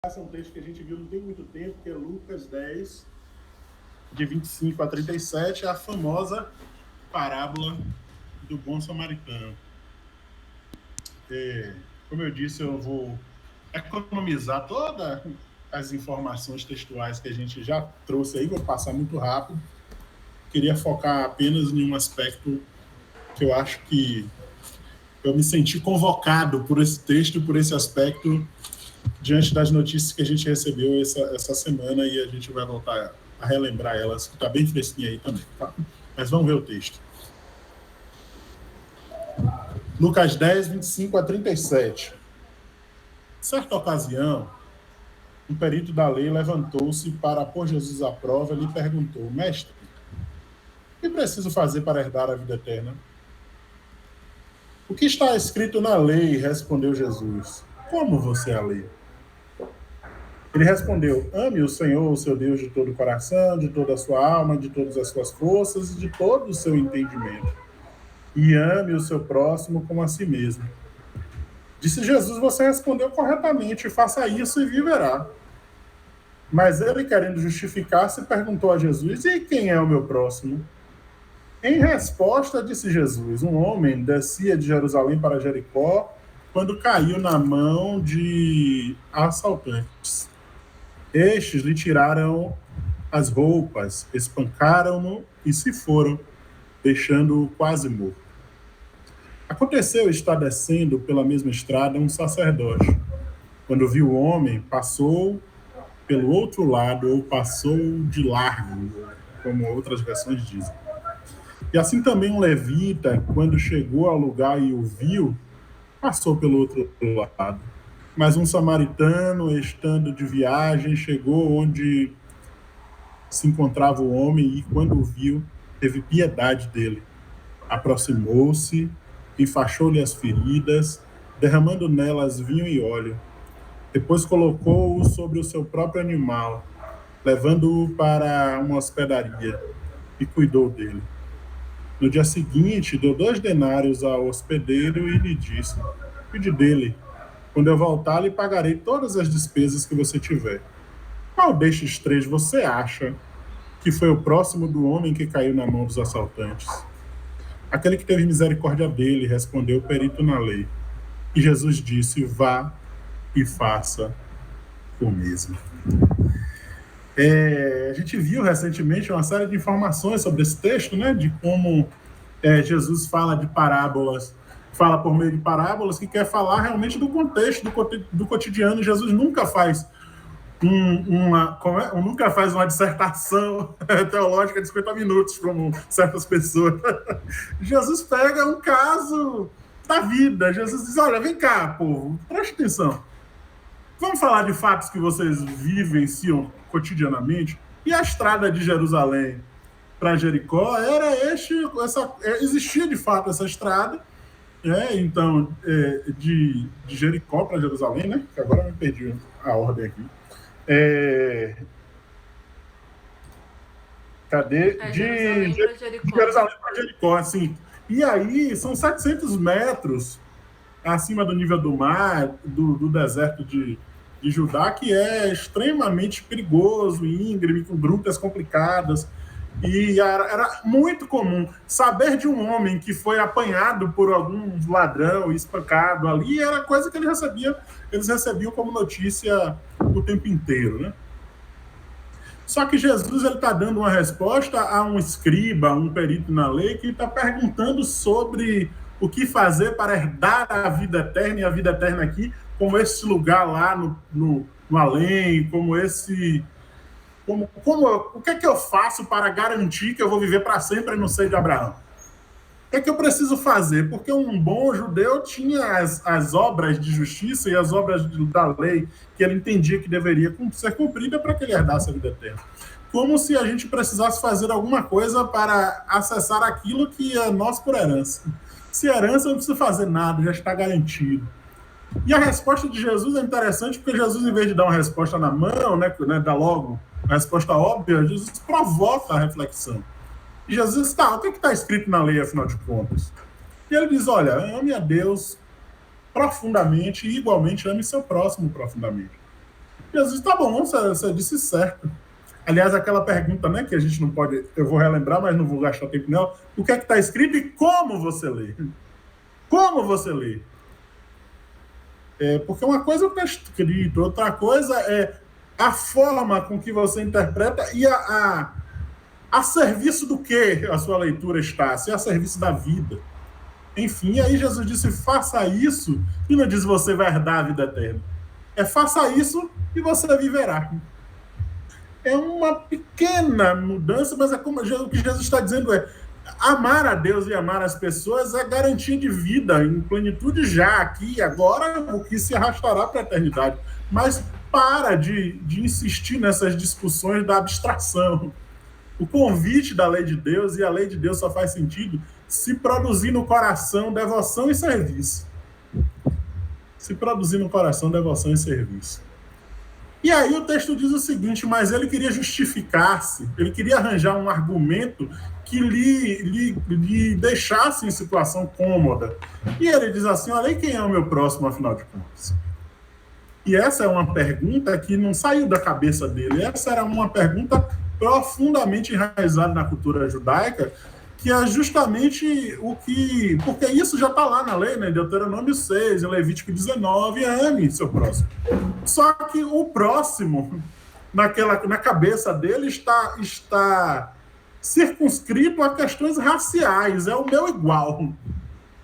É um texto que a gente viu não tem muito tempo, que é Lucas 10, de 25 a 37, a famosa parábola do bom samaritano. Como eu disse, eu vou economizar todas as informações textuais que a gente já trouxe aí, vou passar muito rápido. Queria focar apenas em um aspecto que eu acho que eu me senti convocado por esse texto, por esse aspecto, diante das notícias que a gente recebeu essa semana, e a gente vai voltar a relembrar elas, que está bem fresquinha aí também. Tá? Mas vamos ver o texto. Lucas 10, 25 a 37. Certa ocasião, um perito da lei levantou-se para pôr Jesus à prova e lhe perguntou: Mestre, o que preciso fazer para herdar a vida eterna? O que está escrito na lei? Respondeu Jesus. Como você a lê? Ele respondeu: ame o Senhor, o seu Deus, de todo o coração, de toda a sua alma, de todas as suas forças e de todo o seu entendimento. E ame o seu próximo como a si mesmo. Disse Jesus: você respondeu corretamente, faça isso e viverá. Mas ele, querendo justificar-se, perguntou a Jesus: e quem é o meu próximo? Em resposta, disse Jesus: um homem descia de Jerusalém para Jericó quando caiu na mão de assaltantes. Estes lhe tiraram as roupas, espancaram-no e se foram, deixando-o quase morto. Aconteceu estar descendo pela mesma estrada um sacerdote. Quando viu o homem, passou pelo outro lado ou passou de largo, como outras versões dizem. E assim também um levita, quando chegou ao lugar e o viu, passou pelo outro lado. Mas um samaritano, estando de viagem, chegou onde se encontrava o homem e, quando o viu, teve piedade dele. Aproximou-se, enfaixou-lhe as feridas, derramando nelas vinho e óleo. Depois colocou-o sobre o seu próprio animal, levando-o para uma hospedaria, e cuidou dele. No dia seguinte, deu 2 denários ao hospedeiro e lhe disse: cuide dele. Quando eu voltar, lhe pagarei todas as despesas que você tiver. Qual destes 3 você acha que foi o próximo do homem que caiu na mão dos assaltantes? Aquele que teve misericórdia dele, respondeu o perito na lei. E Jesus disse: vá e faça o mesmo. A gente viu recentemente uma série de informações sobre esse texto, né, de como Jesus fala de parábolas, fala por meio de parábolas, que quer falar realmente do contexto, do cotidiano. Jesus nunca faz nunca faz uma dissertação teológica de 50 minutos, como certas pessoas. Jesus pega um caso da vida. Jesus diz: olha, vem cá, povo, preste atenção. Vamos falar de fatos que vocês vivenciam cotidianamente. E a estrada de Jerusalém para Jericó existia de fato essa estrada, então, de Jericó para Jerusalém, né? Que agora eu me perdi a ordem aqui. De Jerusalém para Jericó, assim. E aí são 700 metros acima do nível do mar, do deserto de Judá, que é extremamente perigoso, íngreme, com grutas complicadas. E era muito comum saber de um homem que foi apanhado por algum ladrão, espancado ali, era coisa que eles recebiam como notícia o tempo inteiro, né? Só que Jesus está dando uma resposta a um escriba, um perito na lei, que está perguntando sobre o que fazer para herdar a vida eterna, e a vida eterna aqui, como esse lugar lá no além, como esse... o que é que eu faço para garantir que eu vou viver para sempre no seio de Abraão? O que é que eu preciso fazer? Porque um bom judeu tinha as obras de justiça e as obras da lei que ele entendia que deveria ser cumprida para que ele herdasse a vida eterna. Como se a gente precisasse fazer alguma coisa para acessar aquilo que é nosso por herança. Se herança, não precisa fazer nada, já está garantido. E a resposta de Jesus é interessante, porque Jesus, em vez de dar uma resposta na mão, dá logo a resposta óbvia, Jesus provoca a reflexão. E Jesus diz: o que está escrito na lei, afinal de contas? E ele diz: olha, ame a Deus profundamente e igualmente ame seu próximo profundamente. Jesus, tá bom, você disse certo. Aliás, aquela pergunta, né, que a gente não pode, eu vou relembrar, mas não vou gastar tempo nela. O que é que está escrito e como você lê? Como você lê? Porque uma coisa é o que está escrito, outra coisa é a forma com que você interpreta e a serviço do que a sua leitura está, se é a serviço da vida. Enfim, aí Jesus disse, faça isso, e não diz você vai herdar a vida eterna. Faça isso e você viverá. É uma pequena mudança, mas como o que Jesus está dizendo amar a Deus e amar as pessoas é garantia de vida em plenitude já, aqui e agora, o que se arrastará para a eternidade. Mas para de insistir nessas discussões da abstração. O convite da lei de Deus, e a lei de Deus só faz sentido se produzir no coração devoção e serviço. Se produzir no coração devoção e serviço. E aí o texto diz o seguinte, mas ele queria justificar-se, ele queria arranjar um argumento que lhe deixasse em situação cômoda. E ele diz assim, olha, e quem é o meu próximo, afinal de contas? E essa é uma pergunta que não saiu da cabeça dele, essa era uma pergunta profundamente enraizada na cultura judaica, que é justamente o que... Porque isso já está lá na lei, né? Deuteronômio 6, Levítico 19, ame seu próximo. Só que o próximo, na cabeça dele, está circunscrito a questões raciais, é o meu igual.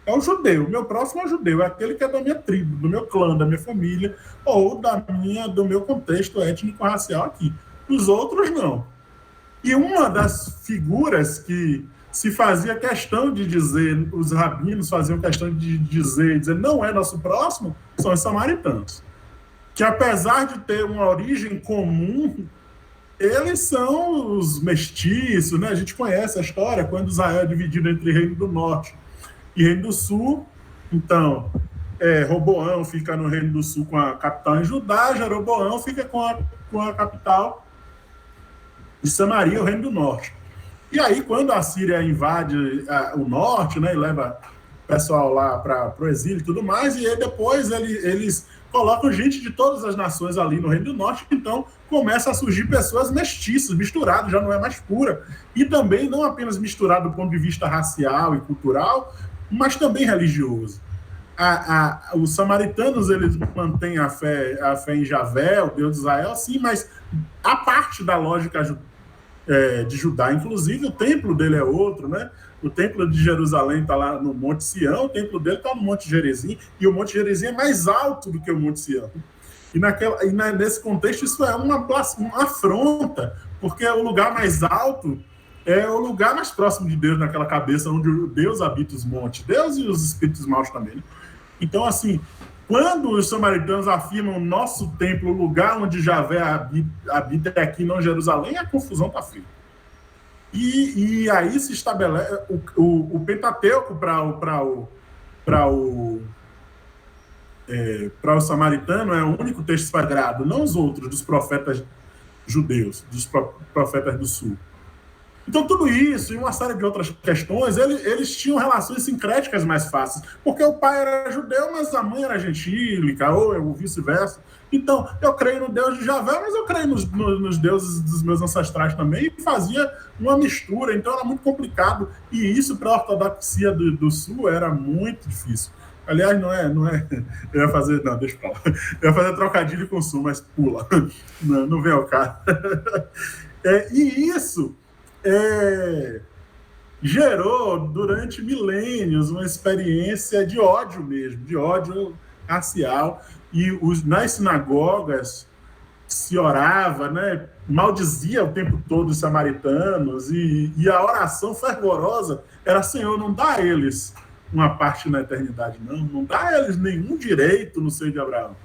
É o judeu, o meu próximo é o judeu, é aquele que é da minha tribo, do meu clã, da minha família, ou do meu contexto étnico-racial aqui. Os outros, não. E uma das figuras que se fazia questão de dizer, os rabinos faziam questão de dizer não é nosso próximo, são os samaritanos. Que apesar de ter uma origem comum, eles são os mestiços, né? A gente conhece a história, quando Israel é dividido entre Reino do Norte e Reino do Sul. Então, Roboão fica no Reino do Sul com a capital em Judá, Jeroboão fica com a capital de Samaria, o Reino do Norte. E aí, quando a Síria invade o norte, né, e leva o pessoal lá para o exílio e tudo mais, e aí depois eles colocam gente de todas as nações ali no Reino do Norte, então começa a surgir pessoas mestiças, misturadas, já não é mais pura. E também não apenas misturado do ponto de vista racial e cultural, mas também religioso. Os samaritanos, eles mantêm a fé em Javé, o Deus de Israel, sim, mas a parte da lógica de Judá, inclusive o templo dele é outro, né? O templo de Jerusalém está lá no Monte Sião, o templo dele está no Monte Gerizim, e o Monte Gerizim é mais alto do que o Monte Sião. Nesse contexto, isso é uma afronta, porque o lugar mais alto é o lugar mais próximo de Deus naquela cabeça, onde Deus habita os montes, Deus e os espíritos maus também. Né? Então, assim, quando os samaritanos afirmam nosso templo, o lugar onde Javé habita é aqui, não Jerusalém, a confusão está feita. E aí se estabelece o Pentateuco para o samaritano é o único texto sagrado, não os outros dos profetas judeus, dos profetas do sul. Então, tudo isso e uma série de outras questões, eles tinham relações sincréticas mais fáceis, porque o pai era judeu, mas a mãe era gentílica, ou vice-versa. Então, eu creio no Deus de Javé, mas eu creio nos deuses dos meus ancestrais também, e fazia uma mistura, então era muito complicado, e isso para a ortodoxia do Sul era muito difícil. Aliás, não é. Eu ia fazer. Não, deixa pra lá. Eu ia fazer trocadilho com o Sul, mas pula. Não vem ao caso. E isso gerou, durante milênios, uma experiência de ódio mesmo, de ódio racial. E nas sinagogas se orava, né, maldizia o tempo todo os samaritanos, e a oração fervorosa era: Senhor, não dá a eles uma parte na eternidade, não dá a eles nenhum direito no seio de Abraão.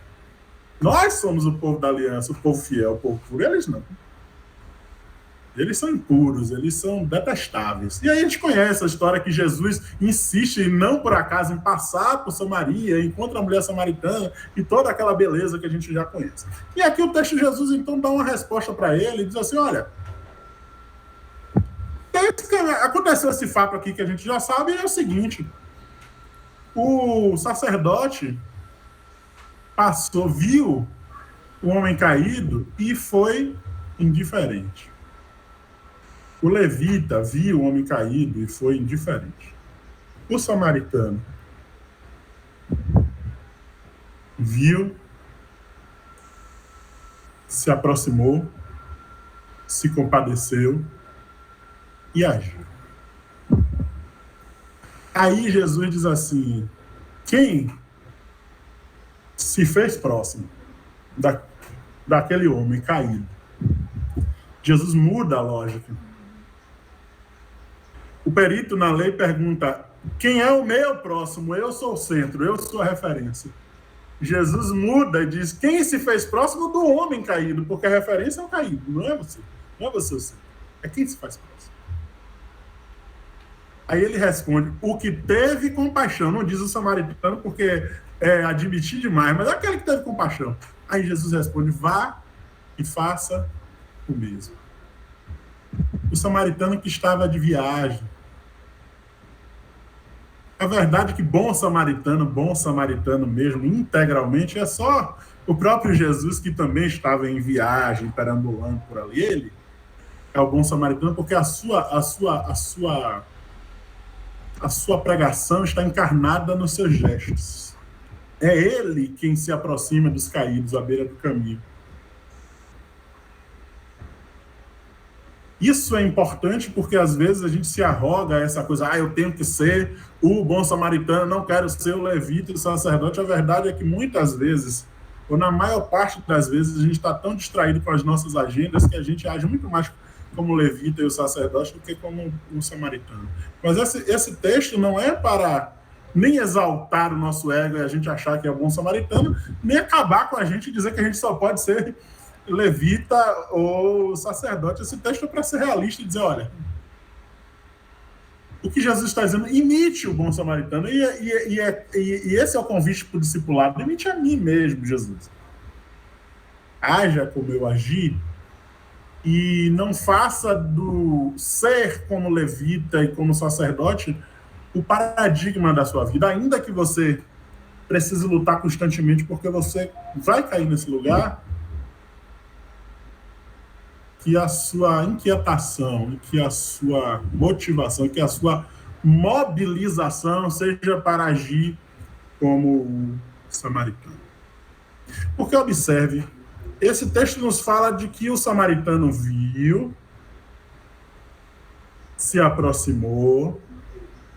Nós somos o povo da aliança, o povo fiel, o povo puro, eles não. Eles são impuros, eles são detestáveis. E aí a gente conhece a história que Jesus insiste, não por acaso, em passar por Samaria, encontra a mulher samaritana e toda aquela beleza que a gente já conhece. E aqui o texto de Jesus, então, dá uma resposta para ele e diz assim: olha, aconteceu esse fato aqui que a gente já sabe, e é o seguinte: o sacerdote viu o homem caído e foi indiferente. O levita viu o homem caído e foi indiferente. O samaritano viu, se aproximou, se compadeceu e agiu. Aí Jesus diz assim: quem se fez próximo daquele homem caído? Jesus muda a lógica. O perito na lei pergunta: quem é o meu próximo? Eu sou o centro, eu sou a referência. Jesus muda e diz: quem se fez próximo do homem caído? Porque a referência é o caído, não é você. Não é você o centro. É quem se faz próximo. Aí ele responde: o que teve compaixão. Não diz o samaritano porque é admitir demais, mas é aquele que teve compaixão. Aí Jesus responde: vá e faça o mesmo. O samaritano que estava de viagem. A verdade é que bom samaritano mesmo, integralmente, é só o próprio Jesus, que também estava em viagem, perambulando por ali. Ele é o bom samaritano porque a sua pregação está encarnada nos seus gestos. É ele quem se aproxima dos caídos à beira do caminho. Isso é importante porque às vezes a gente se arroga a essa coisa: eu tenho que ser o bom samaritano, não quero ser o levita e o sacerdote. A verdade é que muitas vezes, ou na maior parte das vezes, a gente está tão distraído com as nossas agendas que a gente age muito mais como o levita e o sacerdote do que como o samaritano. Mas esse texto não é para nem exaltar o nosso ego e a gente achar que é o bom samaritano, nem acabar com a gente e dizer que a gente só pode ser levita ou sacerdote. Esse texto é para ser realista e dizer: olha, o que Jesus está dizendo, imite o bom samaritano. E esse é o convite para o discipulado: imite a mim mesmo, Jesus. Haja como eu agi e não faça do ser como levita e como sacerdote o paradigma da sua vida, ainda que você precise lutar constantemente porque você vai cair nesse lugar. Que a sua inquietação, que a sua motivação, que a sua mobilização seja para agir como o samaritano. Porque observe, esse texto nos fala de que o samaritano viu, se aproximou,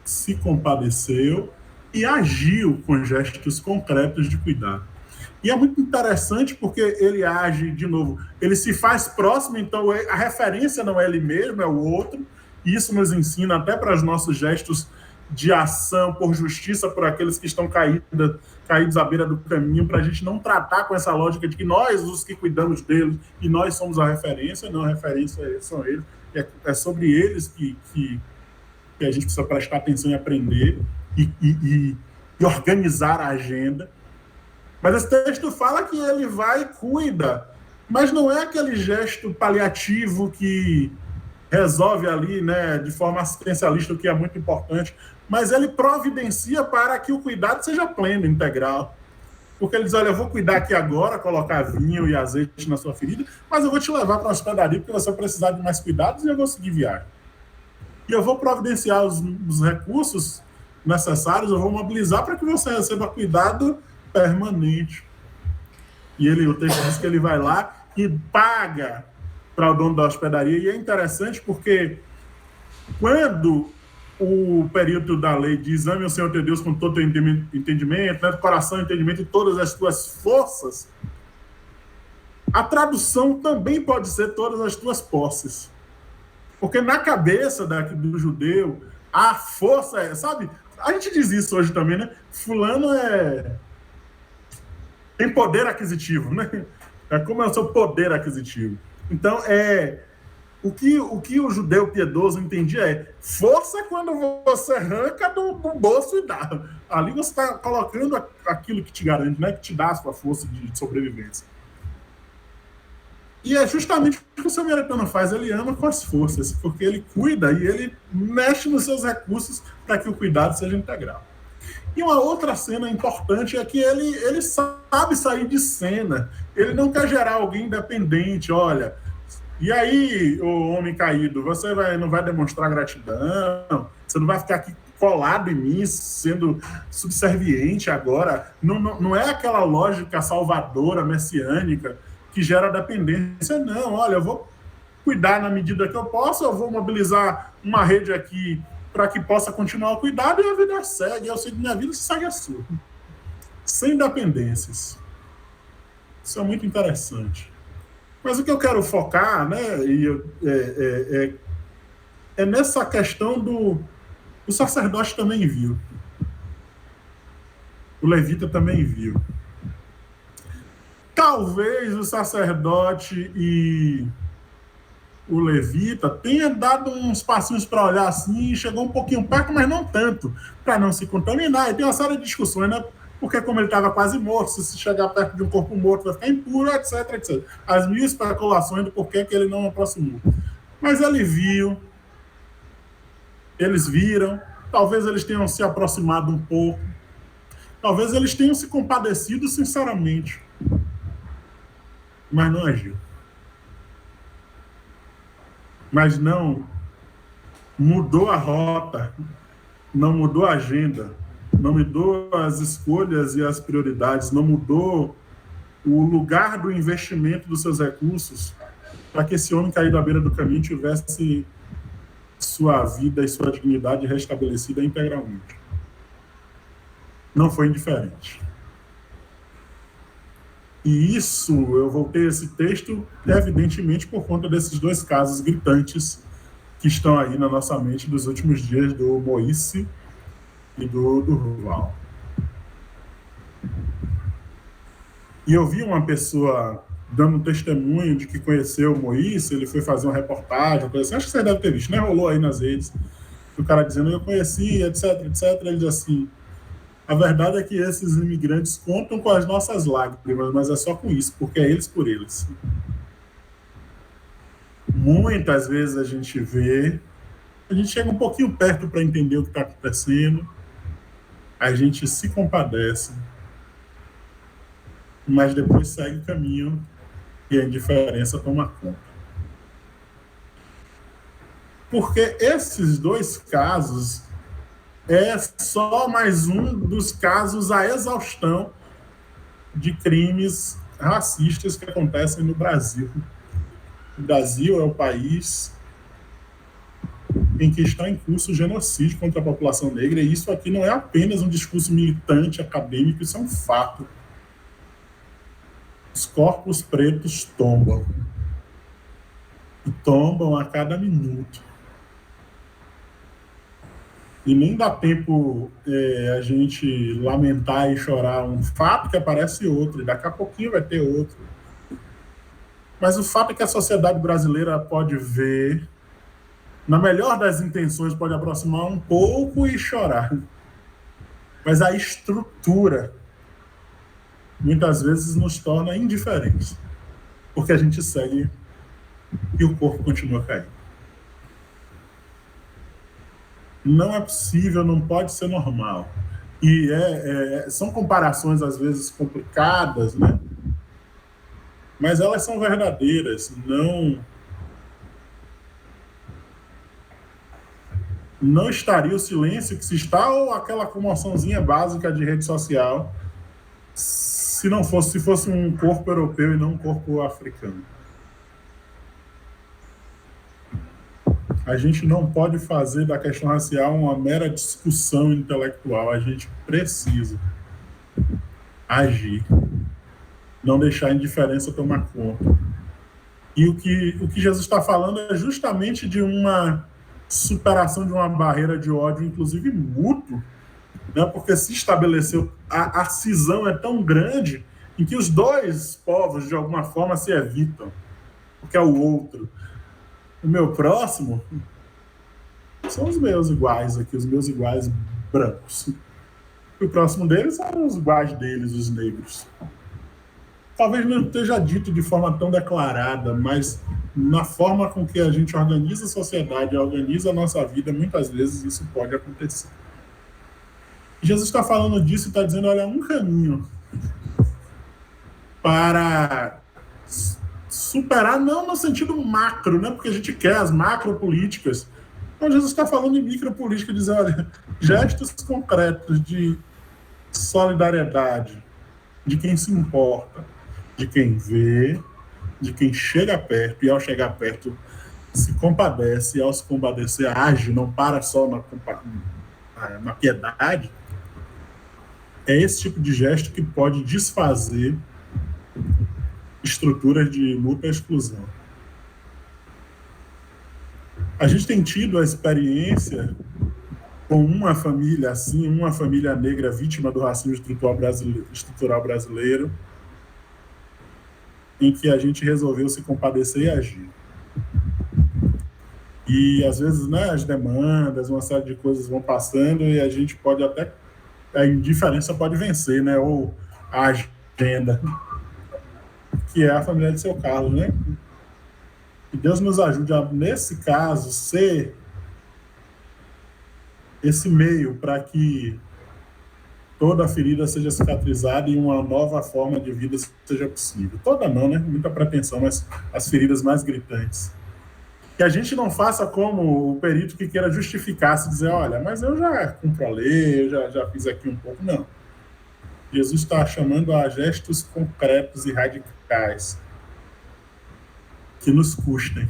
se compadeceu e agiu com gestos concretos de cuidado. E é muito interessante porque ele age, de novo, ele se faz próximo, então a referência não é ele mesmo, é o outro. E isso nos ensina até para os nossos gestos de ação por justiça por aqueles que estão caídos à beira do caminho, para a gente não tratar com essa lógica de que nós, os que cuidamos deles, e nós somos a referência. Não, a referência são eles. É sobre eles que a gente precisa prestar atenção e aprender e organizar a agenda. Mas esse texto fala que ele vai e cuida, mas não é aquele gesto paliativo que resolve ali, né, de forma assistencialista, o que é muito importante, mas ele providencia para que o cuidado seja pleno, integral. Porque ele diz: olha, eu vou cuidar aqui agora, colocar vinho e azeite na sua ferida, mas eu vou te levar para uma hospedaria porque você vai precisar de mais cuidados e eu vou seguir viagem. E eu vou providenciar os recursos necessários, eu vou mobilizar para que você receba cuidado permanente. E o texto diz que ele vai lá e paga para o dono da hospedaria. E é interessante porque quando o período da lei diz: ame o Senhor teu Deus com todo o teu entendimento, né, coração, entendimento e todas as tuas forças, a tradução também pode ser todas as tuas posses. Porque na cabeça do judeu, a força é, sabe, a gente diz isso hoje também, né? Fulano tem poder aquisitivo, né? É como é o seu poder aquisitivo. Então, o que o judeu piedoso entendia é: força é quando você arranca do bolso e dá. Ali você está colocando aquilo que te garante, né? Que te dá a sua força de sobrevivência. E é justamente o que o samaritano faz: ele ama com as forças, porque ele cuida e ele mexe nos seus recursos para que o cuidado seja integral. E uma outra cena importante é que ele sai sabe sair de cena. Ele não quer gerar alguém independente. Olha, e aí, o homem caído, você não vai demonstrar gratidão? Você não vai ficar aqui colado em mim, sendo subserviente agora? Não é aquela lógica salvadora, messiânica, que gera dependência. Não, olha, eu vou cuidar na medida que eu posso, eu vou mobilizar uma rede aqui para que possa continuar o cuidado e a vida segue. Eu sigo minha vida, você segue a sua. Sem dependências. Isso é muito interessante. Mas o que eu quero focar, né, é nessa questão o sacerdote também viu. O levita também viu. Talvez o sacerdote e o levita tenha dado uns passinhos para olhar assim, chegou um pouquinho perto, mas não tanto, para não se contaminar. E tem uma série de discussões, né? Porque como ele estava quase morto, se chegar perto de um corpo morto vai ficar impuro, etc, etc. As mil especulações do porquê que ele não aproximou. Mas ele viu, eles viram, talvez eles tenham se aproximado um pouco, talvez eles tenham se compadecido sinceramente, mas não agiu. Mas não mudou a rota, não mudou a agenda, não mudou as escolhas e as prioridades, não mudou o lugar do investimento dos seus recursos para que esse homem caído à beira do caminho tivesse sua vida e sua dignidade restabelecida integralmente. Não foi indiferente. E isso, eu voltei a esse texto, evidentemente, por conta desses dois casos gritantes que estão aí na nossa mente dos últimos dias, do Moisés e do Ruval. E eu vi uma pessoa dando um testemunho de que conheceu o Moisés, ele foi fazer uma reportagem, coisa assim, acho que você deve ter visto, né? Rolou aí nas redes, o cara dizendo, eu conheci, etc, etc, ele diz assim, a verdade é que esses imigrantes contam com as nossas lágrimas, mas é só com isso, porque é eles por eles. Muitas vezes a gente vê, a gente chega um pouquinho perto para entender o que está acontecendo, a gente se compadece, mas depois segue o caminho e a indiferença toma conta. Porque esses dois casos é só mais um dos casos à exaustão de crimes racistas que acontecem no Brasil. O Brasil é o país em que está em curso o genocídio contra a população negra, e isso aqui não é apenas um discurso militante, acadêmico, isso é um fato. Os corpos pretos tombam. E tombam a cada minuto. E nem dá tempo a gente lamentar e chorar um fato que aparece outro, e daqui a pouquinho vai ter outro. Mas o fato é que a sociedade brasileira pode ver, na melhor das intenções, pode aproximar um pouco e chorar. Mas a estrutura, muitas vezes, nos torna indiferentes, porque a gente segue e o corpo continua caindo. Não é possível, não pode ser normal. E são comparações, às vezes, complicadas, né? Mas elas são verdadeiras. Não estaria o silêncio que se está, ou aquela comoçãozinha básica de rede social, se fosse um corpo europeu e não um corpo africano. A gente não pode fazer da questão racial uma mera discussão intelectual. A gente precisa agir, não deixar a indiferença tomar conta. E o que Jesus está falando é justamente de uma superação de uma barreira de ódio, inclusive mútuo, né? Porque se estabeleceu, a cisão é tão grande em que os dois povos, de alguma forma, se evitam, porque é o outro. O meu próximo são os meus iguais aqui, os meus iguais brancos. E o próximo deles são os iguais deles, os negros. Talvez não esteja dito de forma tão declarada, mas na forma com que a gente organiza a sociedade, organiza a nossa vida, muitas vezes isso pode acontecer. Jesus está falando disso e está dizendo, olha, um caminho para superar, não no sentido macro, né? Porque a gente quer as macropolíticas. Então, Jesus está falando em micropolítica, dizendo, olha, gestos concretos de solidariedade, de quem se importa, de quem vê, de quem chega perto, e ao chegar perto se compadece, e ao se compadecer age, não para só na piedade. É esse tipo de gesto que pode desfazer estruturas de luta e exclusão. A gente tem tido a experiência com uma família assim, uma família negra vítima do racismo estrutural brasileiro, em que a gente resolveu se compadecer e agir. E às vezes, né, as demandas, uma série de coisas vão passando e a gente pode até, a indiferença pode vencer, né, ou a agenda, que é a família de seu Carlos, né? Que Deus nos ajude a, nesse caso, ser esse meio para que toda a ferida seja cicatrizada e uma nova forma de vida seja possível. Toda não, né? Muita pretensão, mas as feridas mais gritantes. Que a gente não faça como o perito que queira justificar-se, dizer, olha, mas eu já controlei, eu já fiz aqui um pouco. Não. Jesus está chamando a gestos concretos e radicais que nos custem.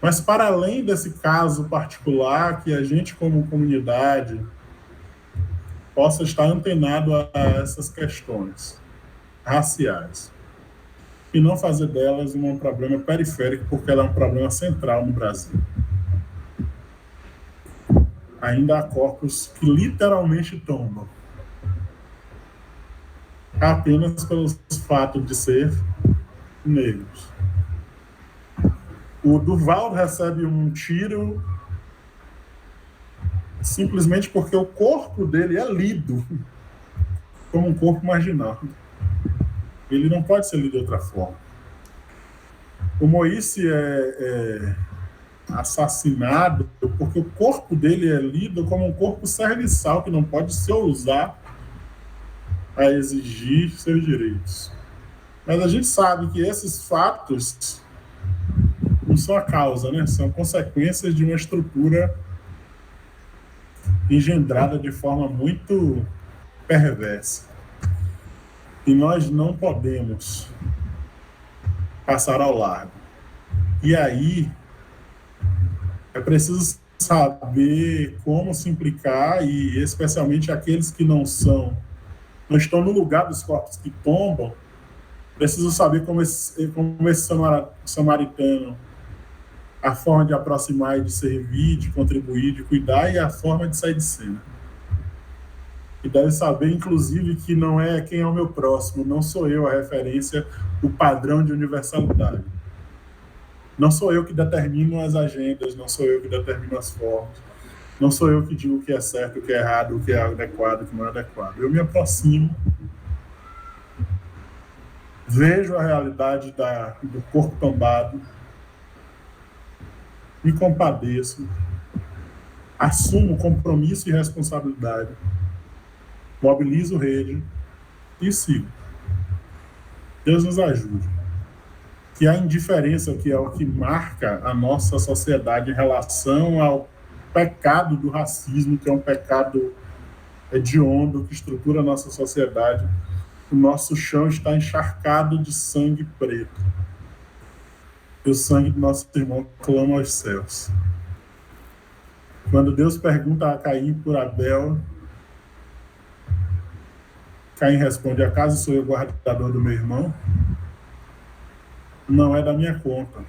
Mas para além desse caso particular, que a gente como comunidade possa estar antenado a essas questões raciais e não fazer delas um problema periférico, porque ela é um problema central no Brasil. Ainda há corpos que literalmente tombam apenas pelo fato de ser negros. O Durval recebe um tiro simplesmente porque o corpo dele é lido como um corpo marginal. Ele não pode ser lido de outra forma. O Moisés é assassinado porque o corpo dele é lido como um corpo serviçal que não pode se ousar a exigir seus direitos. Mas a gente sabe que esses fatos não são a causa, né? São consequências de uma estrutura engendrada de forma muito perversa. E nós não podemos passar ao largo. E aí é preciso saber como se implicar, e especialmente aqueles que não estão no lugar dos corpos que tombam, preciso saber como esse samaritano, a forma de aproximar e de servir, de contribuir, de cuidar, e a forma de sair de cena. E deve saber, inclusive, que não é quem é o meu próximo, não sou eu a referência, o padrão de universalidade. Não sou eu que determino as agendas, não sou eu que determino as formas, não sou eu que digo o que é certo, o que é errado, o que é adequado, o que não é adequado. Eu me aproximo, vejo a realidade do corpo tombado, me compadeço, assumo compromisso e responsabilidade, mobilizo rede e sigo. Deus nos ajude. Que a indiferença, que é o que marca a nossa sociedade em relação ao pecado do racismo, que é um pecado hediondo que estrutura a nossa sociedade, o nosso chão está encharcado de sangue preto. E o sangue do nosso irmão clama aos céus. Quando Deus pergunta a Caim por Abel, Caim responde, acaso sou eu guardador do meu irmão? Não é da minha conta.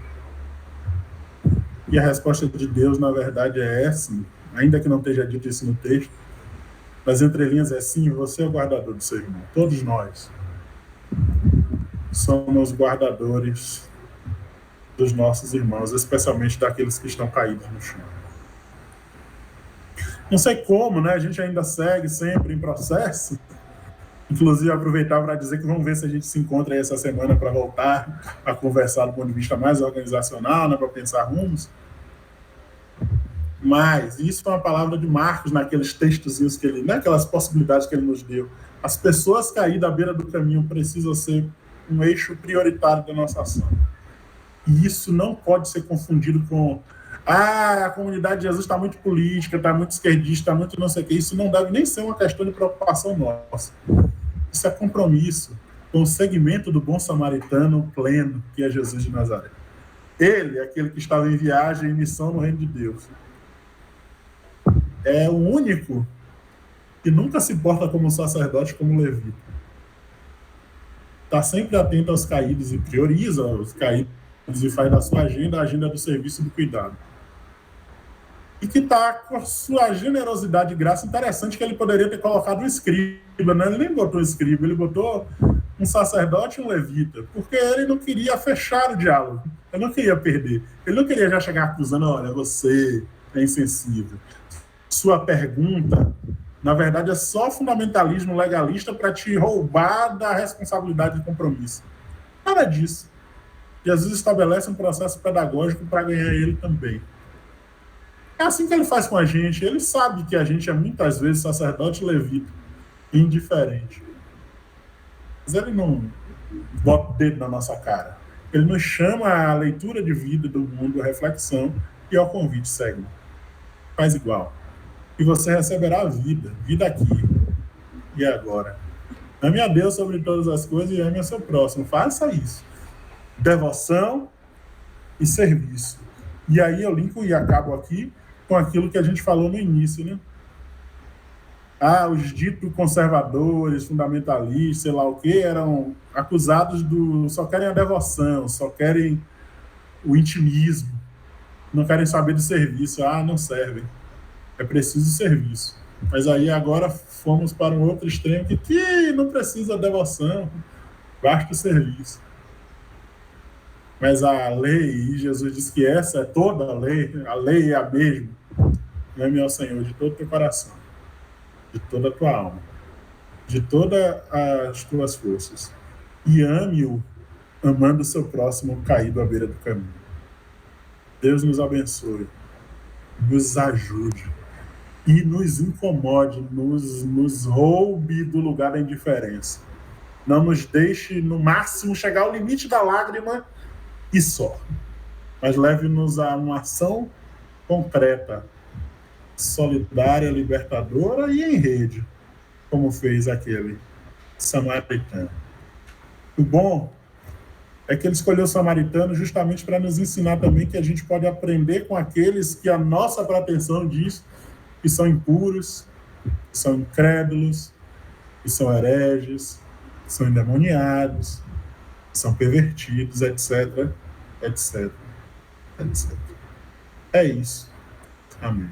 E a resposta de Deus, na verdade, é essa, ainda que não esteja dito isso no texto, nas entrelinhas é sim, você é o guardador do seu irmão. Todos nós somos guardadores dos nossos irmãos, especialmente daqueles que estão caídos no chão. Não sei como, né? A gente ainda segue sempre em processo. Inclusive, aproveitar para dizer que vamos ver se a gente se encontra aí essa semana para voltar a conversar do ponto de vista mais organizacional, né, para pensar rumos. Mas isso foi uma palavra de Marcos naqueles textozinhos que ele, naquelas possibilidades que ele nos deu As pessoas caídas à beira do caminho precisam ser um eixo prioritário da nossa ação. E isso não pode ser confundido com a comunidade de Jesus está muito política, está muito esquerdista, está muito não sei o que. Isso não deve nem ser uma questão de preocupação nossa. Isso é compromisso com o segmento do bom samaritano pleno, que é Jesus de Nazaré. Ele é aquele que estava em viagem, em missão no reino de Deus. É o único que nunca se porta como sacerdote, como levita. Está sempre atento aos caídos e prioriza os caídos e faz da sua agenda a agenda do serviço e do cuidado. E que está com a sua generosidade e graça interessante, que ele poderia ter colocado um escriba, né? Ele nem botou um escriba, ele botou um sacerdote e um levita, porque ele não queria fechar o diálogo, ele não queria perder, ele não queria já chegar acusando, olha, você é insensível. Sua pergunta, na verdade, é só fundamentalismo legalista para te roubar da responsabilidade e compromisso. Nada disso. Jesus estabelece um processo pedagógico para ganhar ele também. É assim que ele faz com a gente. Ele sabe que a gente é muitas vezes sacerdote levita, indiferente. Mas ele não bota o dedo na nossa cara. Ele nos chama à leitura de vida do mundo, à reflexão e ao convite, segue. Faz igual. E você receberá a vida aqui e agora. Ame a Deus sobre todas as coisas e ame a seu próximo. Faça isso. Devoção e serviço. E aí eu linko e acabo aqui com aquilo que a gente falou no início, né? Os ditos conservadores, fundamentalistas, sei lá o quê, eram acusados só querem a devoção, só querem o intimismo, não querem saber do serviço. Não servem. É preciso serviço. Mas aí agora fomos para um outro extremo que não precisa devoção, basta o serviço. Mas a lei, e Jesus diz que essa é toda a lei é a mesma. Ame ao Senhor de todo o teu coração, de toda a tua alma, de todas as tuas forças. E ame-o amando o seu próximo caído à beira do caminho. Deus nos abençoe, nos ajude e nos incomode, nos roube do lugar da indiferença. Não nos deixe, no máximo, chegar ao limite da lágrima e só. Mas leve-nos a uma ação concreta, solidária, libertadora e em rede, como fez aquele samaritano. O bom é que ele escolheu o samaritano justamente para nos ensinar também que a gente pode aprender com aqueles que a nossa pretensão diz que são impuros, que são incrédulos, que são hereges, que são endemoniados, que são pervertidos, etc, etc, etc. É isso. Amém.